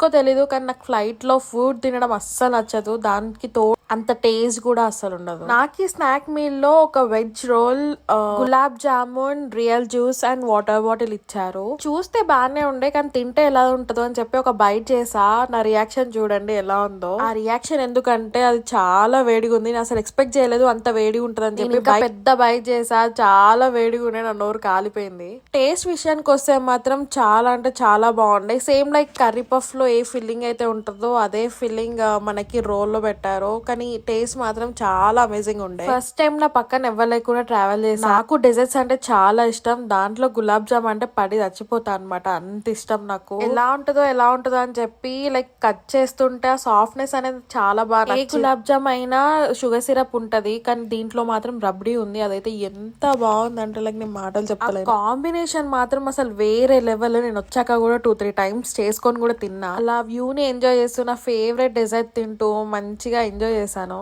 ఎందుకో తెలీదు కానీ నాకు ఫ్లైట్ లో ఫుడ్ తినడం అస్సలు నచ్చదు. దానికి అంత టేస్ట్ కూడా అస్సలు ఉండదు. నాకు ఈ స్నాక్ మీల్ లో ఒక veg roll, gulab jamun, real juice and water bottle ఇచ్చారు. చూస్తే బాగానే ఉండే కానీ తింటే ఎలా ఉంటుందో అని చెప్పి ఒక బైట్ చేసా. నా రియాక్షన్ చూడండి ఎలా ఉందో. ఆ రియాక్షన్ ఎందుకంటే అది చాలా వేడిగా ఉంది. నేను అసలు ఎక్స్పెక్ట్ చేయలేదు అంత వేడిగా ఉంటదని చెప్పి. పెద్ద బైట్ చేసా, చాలా వేడిగా ఉండే, నా నోరు కాలిపోయింది. టేస్ట్ విషయానికి వస్తే మాత్రం చాలా అంటే చాలా బాగుండే. సేమ్ లైక్ కర్రీ పఫ్ లో ఏ ఫిల్లింగ్ అయితే ఉంటుందో అదే ఫిల్లింగ్ మనకి రోల్ లో పెట్టారు. కానీ టేస్ట్ మాత్రం చాలా అమేజింగ్ ఉండే. ఫస్ట్ టైం నా పక్కన ఎవ్వలేకుండా ట్రావెల్ చేసి, నాకు డెజర్ట్స్ అంటే చాలా ఇష్టం. దాంట్లో గులాబ్ జామ్ అంటే పడి చచ్చిపోతా అనమాట, అంత ఇష్టం నాకు. ఎలా ఉంటుందో అని చెప్పి లైక్ కట్ చేస్తుంటే ఆ సాఫ్ట్నెస్ అనేది చాలా బాగా. ఏ గులాబ్ జామ్ అయినా షుగర్ సిరప్ ఉంటది కానీ దీంట్లో మాత్రం రబ్డీ ఉంది. అదైతే ఎంత బాగుందంటే లైక్ నేను మాటలు చెప్పలేను. కాంబినేషన్ మాత్రం అసలు వేరే లెవెల్. నేను వచ్చాక కూడా 2-3 టైమ్స్ చేసుకొని కూడా తిన్నా. అలా వ్యూ ని ఎంజాయ్ చేస్తూ నా ఫేవరెట్ డెజర్ట్ తింటూ మంచిగా ఎంజాయ్ చేశాను.